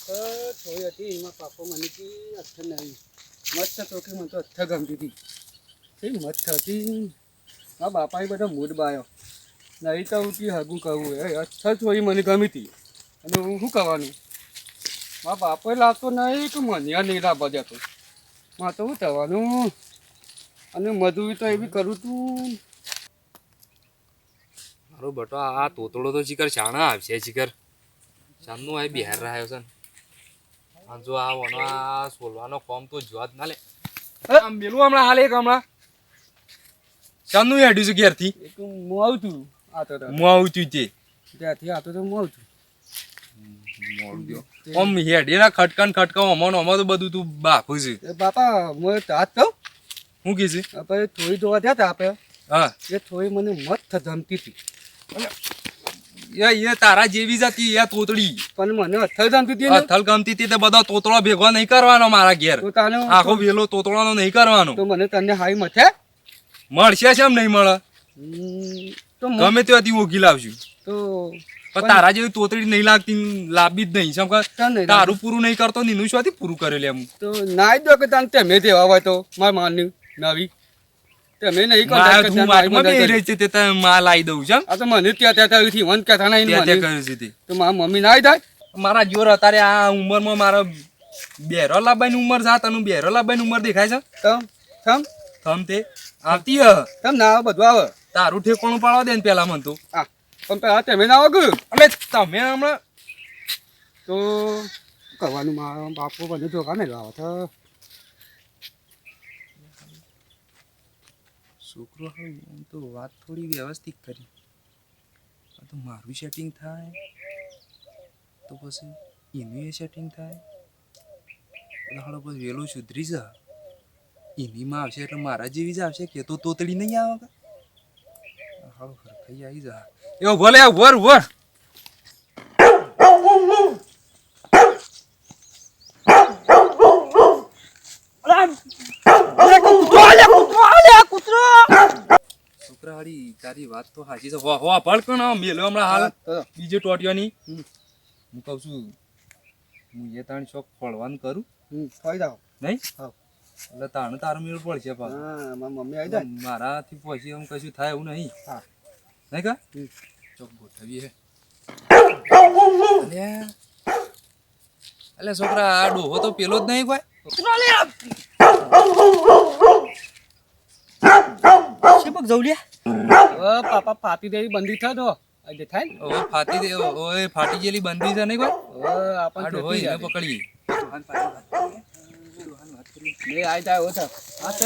થોડી હતી એમાં પાપો મને કે અચ્છા નહીં મસ્ત તો કે મને તો અચ્છા ગમતી હતી એ મસ્ત હતી હા બાપાએ બધો મૂડ બાયો નહીં તો કે હગું કહું એ અચ્છા થોડી મને ગમી હતી અને હું શું કરવાનું મારા બાપોએ લાવતો નહીં કે મને નહીં લાવવા દેતો માં તો શું થવાનું અને મજૂરી તો એવી કરું તું મારો બટો આ તોતળો તો શિખર શાણા આવશે શિખર શાનનું આ બિહાર રહ્યો છે ને જો આ વનો આ સોલવાનો ફોર્મ તો જોવા જ ના લે આમ મેલું હમણાં હાલ એક હમણાં શાનનું હેડ્યું છે ઘેરથી એક હું આવું છું આ તો હું આવું છું તે ત્યાંથી આતો તો હું આવું છું આમ હેડેના ખટકાન ખટકા અમાનો અમાર તો બધું તું બાખું છે એ બાપા હું તાત કહું શું કે છે આપણે થોડી જોવા થયા હતા આપણે હા એ થોડી મને મસ્ત ધમતી હતી એ તારા જેવી જ હતી એ તોતડી પણ મને અથર ધમતી હતી ને અથલ ગમતી હતી તે બધો તોતળો ભેગો નહીં કરવાનો મારા ઘેર તો તાનો આખો વેલો તોતળાનો નહીં કરવાનો તો મને તને હાઈ મથે મળશે છે એમ નહીં મળે તો ગમે ત્યાંથી ઓગી લાવશું તો પણ તારા જેવી તોતડી નહીં લાગતી લાંબી જ નહીં સમજ તને તારું પૂરું નહીં કરતો નીનું શોથી પૂરું કરેલું એમ તો નાઈ દો કે તને તમે દેવા હોય તો માર માની નવી તમે નહીં મારા કરતા તું માટમાં બેહી રહી છે તે તને માં લાવી દઉં છે આ તો મને ત્યાં ત્યાંથી વન કથા નહીં ત્યાં મને કર્યું છે તે તો મારા મમ્મી નાઈ થાય મારા જોર અત્યારે આ ઉંમરમાં મારા બેરો લાવવાની ઉંમર છે તને બેરો લાવવાની ઉંમર દેખાય છે તમ થમ તે આવતી હ તમ ના આવે બધું આવે તારું ઠેકોણું પાડવા દે ને પેલા મને તો હા પણ પેલા તમે ના આવો એટલે તમે હમણાં તો કરવાનું મારા બાપુ બધું ધોકા ને લાવો તો છોકરો એમ તો વાત થોડી વ્યવસ્થિત કરી આ તો મારું સેટિંગ થાય તો પછી એનું એ સેટિંગ થાય હાલો પછી વહેલું સુધરી જા એનીમાં આવશે એટલે મારા જેવી જ આવશે કે તો તોતડી નહીં આવે હાલો હરખાઈ આવી જા એવો ભલે વર વર છોકરા હારી તારી વાત તો સાચી છે હો ભડકણ મેલો હમણાં હાલ બીજો ટોટિયોની હું કહું છું હું એ તાણ શોખ ફળવાનું કરું થઈ જાઓ નહીં હા એટલે તાણ તારું મેળ પડશે પાછું હા મારી મમ્મી આવી જાય મારાથી પછી એમ કશું થાય એવું નહીં હા નહીં કા ચોક ગોઠવીએ એટલે છોકરા આ ડોહો તો પેલો જ નહીં કોઈ શેપક જવલિયા પાપા ફાતી દેવી બંધી થાય તો આજે થાય ને ઓ ફાટી દે ઓય ફાટી ગયેલી બંધી છે નહીં કોઈ આ આપણને ડોહો એને પકડીએ લે આવી જાય ઓછા હા તો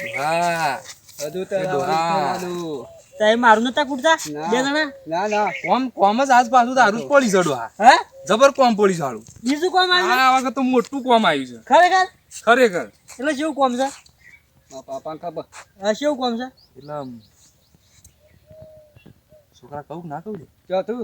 હા હજુ તય મારું નતા કૂટતા બે જણા ના કોમ જ આજ પાછું તારું જ પડી જડો હા હે જબર કોમ પડી જાડું બીજું કોમ આવ્યું આ વખત તો મોટું કોમ આવ્યું છે ખરેખર ખરેખર એટલે કેવું કોમ છે પાપા ખબર હા કેવું કોમ છે એટલે આમ છોકરા કહું ના કહું ચો તું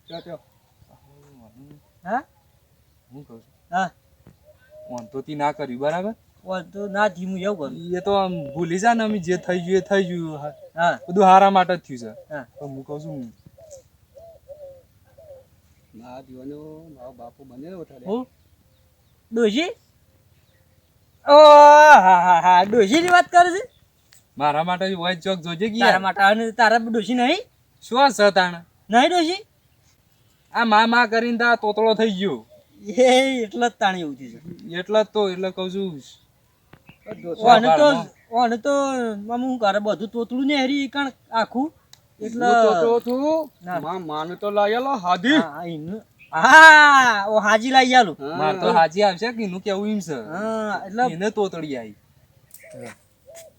ચો હા હું કહું છું હા વાંધોથી ના કર્યું બરાબર તો ના ધીમું એવું કરું એ તો આમ ભૂલી જા ને અમે જે થઈ ગયું એ થઈ ગયું હા બધું હારા માટે જ થયું છે હા તો હું કહું છું મારા જીવનનો મારો બાપુ બનેલો હતો હું ડોશી ઓ હા ડોશીની વાત કરે છે મારા માટે હોય ચોક જોજે કે તારા માટે અને તારા ડોશી નહીં શું છે તાણ નહીં ડોશી આ માં કરીને તા તોતળો થઈ ગયો એ એટલે જ તાણી એવું થયું છે એટલે જ તો એટલે કહું છું ઓને તો હું ઘરે બધું તોતડું ને હેરી કણ આખું એટલે માન તો લાયેલો હાદી હા ઓ હાજી લાઈ આલું માર તો હાજી આવશે કે એનું કેવું એમ છે હા એટલે એને તોતડી આવી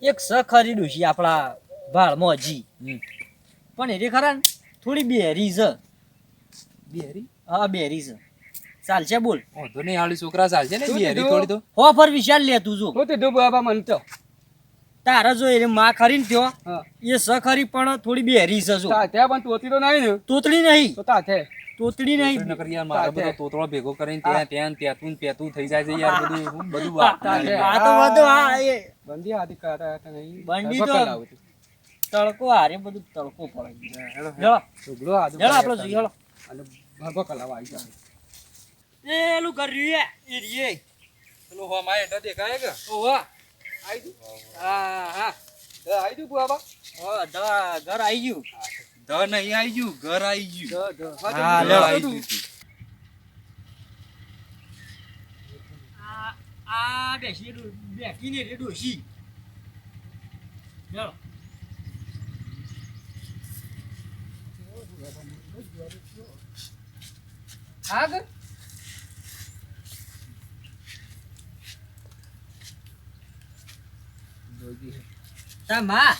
એક સ ખરી ડોશી આપણા ભાળમાં હજી પણ એરી ખરા ને થોડી બેરી છે બેરી હા બેરી છે ચાલશે બોલ વાંધો નહીં હાલી છોકરા ચાલશે ને બેરી થોડી તો હો પર વિશાલ લે તું જો તે ડૂબ બાબા મન તો તારા જો એ માં ખરી ને થયો હા એ સ ખરી પણ થોડી બેરી છે જો ત્યાં પણ તોતી તો નહીં ને તોતડી નહીં તો તાથે તોતડી નહીં નકર યાર મારા બધો તોતળો ભેગો કરીને ત્યાં પેતું થઈ જાય છે યાર બધું આ તો બધું આ બંદી આદિ કાઢા હતા નહીં બંડી તો તડકો હારે બધું તડકો પડે હેડો હેડો ઢોકળો આદુ હેડો આપણે જોઈએ હેડો અને ભરભો કલાવા આવી જાય પેલું કર્યું એ રીએ પેલો હોમાં હેઠા દેખાય કે ઓવા આવી દઉં હા હા આવી દઉં બુઆબા ઘર આવી ગયું ધ નહીં આવી ગયું ઘર આવી ગયું હા, ઘર લ્યો. આવી ગયું. આ બેસી બેસીને રે ડોશી હેડો આગળ તા માં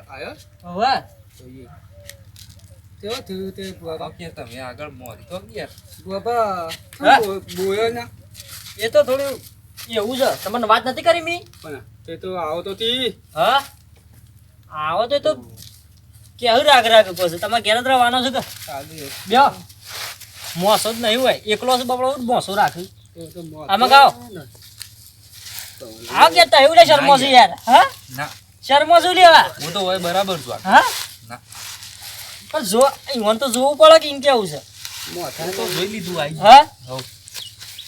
આયો ઓવા જોઈએ કેવો થયું તે બુઆબા કે તમે આગળ મોરી તો યાર બુઆબા હા? બોયો ના એ તો થોડું એવું છે તમને વાત નથી કરી મી પણ તે તો આવો તો તી હા આવો તો કેવું રાગ રાગ પછી તમારે ઘેર જ રહેવાનો છે કે ચાલુ બ્યો મોસો જ નહીં હોય એકલો છે બબડો મોસો રાખ્યું તો મોત આમાં ગાઓ. આવ કેતા એવું લે શર્મો છે યાર હા ના શર્મો શું લેવા હું તો હોય બરાબર છું આ. હા ના પણ જો ઈવન તો જોવું પડે કે એમ કેવું છે મોત હું તો જોઈ લીધું આવી હા હવ.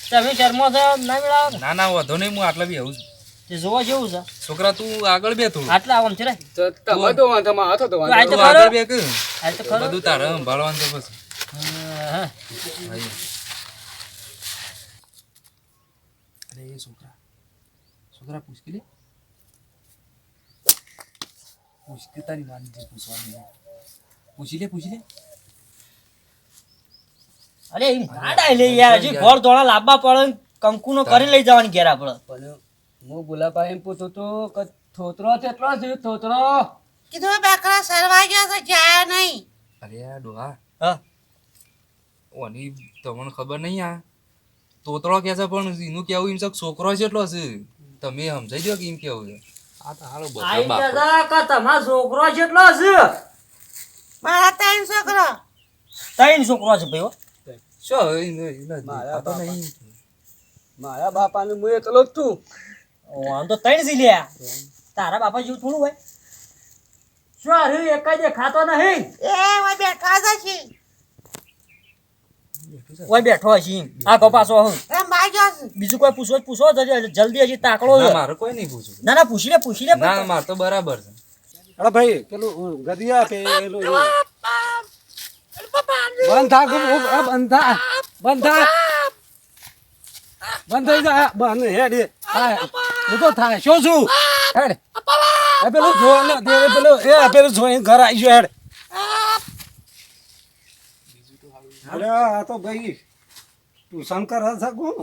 તમે શર્મો છો ના મેળાવો ને? ના ના વાંધો નહીં હું આટલા બી આવું છું તે જોવા જેવું છે છોકરા તું આગળ બે થોડું આટલા આમ છે રે તો તમે તો વાંધો હાથો તો તો વાંધો આ તો તું ખરો. આગળ બે કે આ તો ખરો બધું તારે સંભાળવાનું તો પછી હા. ભાઈ. અરે એ છોકરા છોકરા પૂછકી લે પૂછકી તારી માની જે પૂછવાની પૂછી લે અરે એમ ના ડાય લે યાર હજી ઘોડ ધોળા લાંબા પડે ને કંકુનો કરી લઈ જવાની ઘેર આપણે પણ હું બોલાપા એમ પૂછું તો કે થોતરો તેટલો થયો થોતરો કીધું બાકરા સરવા ગયા તો જાય નહીં. અરે આ ડોહા હા ઓની તમને ખબર નહીં આ તોતરો કે છે પણ એનું કેવું એમ છે કે છોકરો જેટલો છે તમે સમજાઈ દો કે એમ કેવું છે આ તો હાલો બધા આઈ બાપો. કહેતા કે તમારો છોકરો જેટલો છે મારા ત્રણ છોકરો. ત્રણ છોકરો છે ભાઈ હો. શું હવે એને મારા દેખાતો બાપા. નહીં. મારા બાપાને હું એકલો જ છું આમ તો ત્રણ સી લ્યા તારા બાપા જેવું થોડું હોય શું હારું એક જ ખાતો નહીં એ ઓય બેઠા જ છે. ઓય બેઠો હશે એમ. આ ગો પાછો હું રંબાઈ ગયો છે. બીજું કોઈ પૂછો જલ્દી હજી તાકડો ના છે. મારે કોઈ નહીં પૂછવું ના ના પૂછી લે ના મારે તો બરાબર છે અરે ભાઈ પેલું ગદિયા પેલું બંધ થા બંધ થઈ જા બંધ હેડ હું તો થાય શું છું હેડ એ પેલું જો ને પેલું જોઈ ઘર આવી ગયો હેડ અરે આ તો ભાઈ ટ્યુશન કર શકું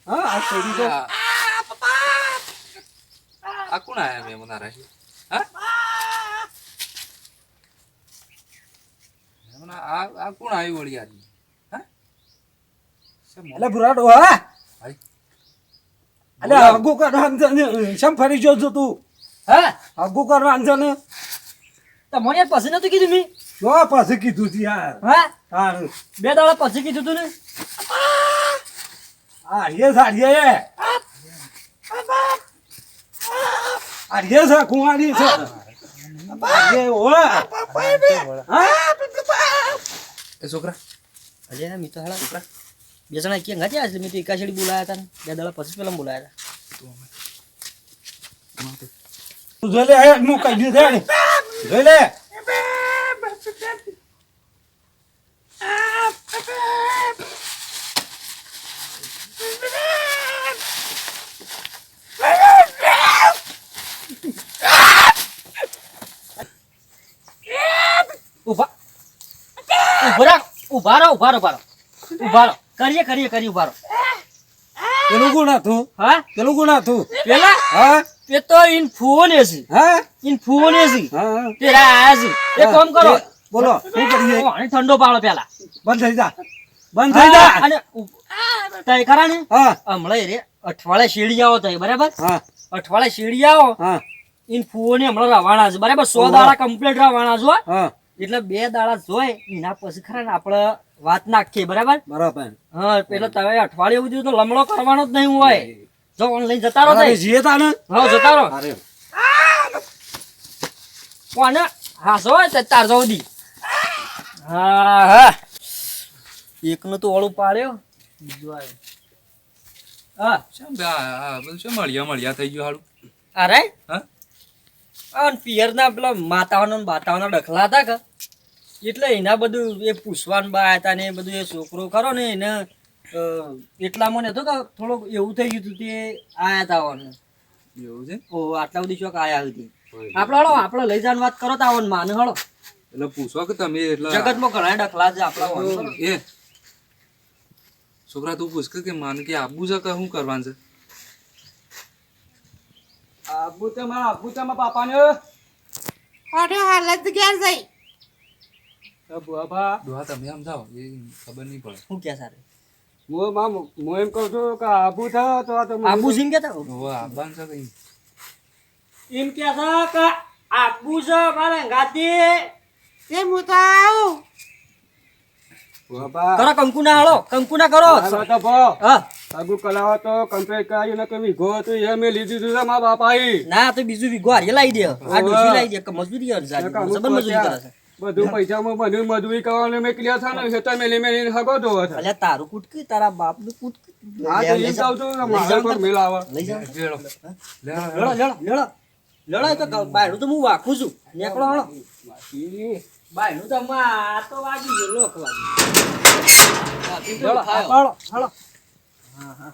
હા આ છોડી તો આ કોણ આયા મેં મને રાશી હા મેં આ કોણ આવ્યું વળી આજે હા એટલે બુરા ડોહા ભાઈ એટલે આગુ કરવા શમ ફરી જો તું હા આગુ કરવા ને તમને યાર પછી નતું કીધું મેં શું પાછું કીધું તું યાર હા સારું 2 દાડા પછી કીધું તું ને આર્ય છે કુંવારી છે આર્ય ઓળા એ છોકરા અરે મી તો હાલા છોકરા બે જણા ક્યાં ગયા આજે મેં તો એકાશેડી બોલાયા હતા ને 2 દાડા પછી પેલા બોલાયા હતા તું જોઈ લે હું કહી દીધું જોઈ લે ઉભા રહો કરીએ ઉભા રહો પેલું ગુણ હતું હા પેલું ગુણ હતું પેલા હા એ તો ઇન ફોન એસી હા હા તેરા આયા છે એ કામ કરો બોલો શું કરીએ પાણી ઠંડો પાડો પેલા બંધ થઈ જા અને તય ખરા ને હા હમણાં રે અઠવાડિયે શેડી આવો તય બરાબર હા અઠવાડિયે શેડી આવો હા ઇન ફોને હમણાં રવાના છે બરાબર 100 દાડા કમ્પ્લીટ રવાના છો હા એટલે 2 દાડા જોય એના પછી ખરા ને આપણે વાત નાખીએ બરાબર બરાબર હા પેલો તમે અઠવાડિયે સુધી તો લમણો કરવાનો જ નહીં હોય જો ઓનલાઈન જતા રહો અરે તઈ. જીએ તાને હા જતા રહો અરે કોને હાસો હોય તો તાર જવું દી હા હા એકનું તો ઓળું પાડ્યો બીજું આવ્યો હા શેમ બે આ બધું શેમ મળ્યા થઈ ગયું હારું અરે હા અને પિયરના પેલા માતાઓનો ને બાતાઓના ડખલા હતા કે એટલે એના બધું એ પૂછવાનું બા હતા ને એ બધું એ છોકરો ખરો ને એને એટલામાં ને હતો કે થોડુંક એવું થઈ ગયું હતું તે આયા તા ઓને એવું છે ઓ આટલા બધી શોખ આયા હતી આપણે હળો આપણે લઈ જવાની વાત કરો તો આવન માને હળો એટલે પૂછો કે તમે એટલે જગતમાં ઘણા ડખલા છે આપણા ઓન. એ છોકરા તું પૂછ કે માન કે આબુ છે કે શું કરવાનું છે આબુ તો મારા પાપાને ઓડે હાલત ઘેર જઈ બાબા ડોહા તમે સમજાવો એ ખબર નહીં પડે શું કે સારે હું એમ કહું છું કે આબુ થયો તો આ તો મને આબુ સિંહ કેતા હવે આવવાનું છે કઈ એમ કે છે કે આબુ છે મારે ગાતી તે હું તો આવું બાબા કરો કંકુના હળો કંકુના કરો મારો તો ભો હા આબુ કલાવા તો કમ્પ્લીટ કરીને કે વિઘો હતું એ મેં લીધું હતું મારા બાપાએ ના તો બીજું વીઘો હારી લાવી દે આ ડોસી લાવી દે કે મજૂરી અરજાની નકા અમુક જબર મજૂરી કરે છે બધું પૈસામાં બધું મજૂરી કરવાનું મેં ક્લિયર થાય ને ખેતર મેલી હગો દો છે અલ્યા તારું કૂટકી તારા બાપનું કૂટકી હા તો એમ કહું છું કે મારે કોઈ મેલ આવે લઈ જાઓ લેડો લેડો લેડો લેડો એ તો બાયણું તો હું વાખું છું નીકળો હળો બાયણું તો આ તો વાગી ગયો લોક વાગી લેડો હળો હળો હા હા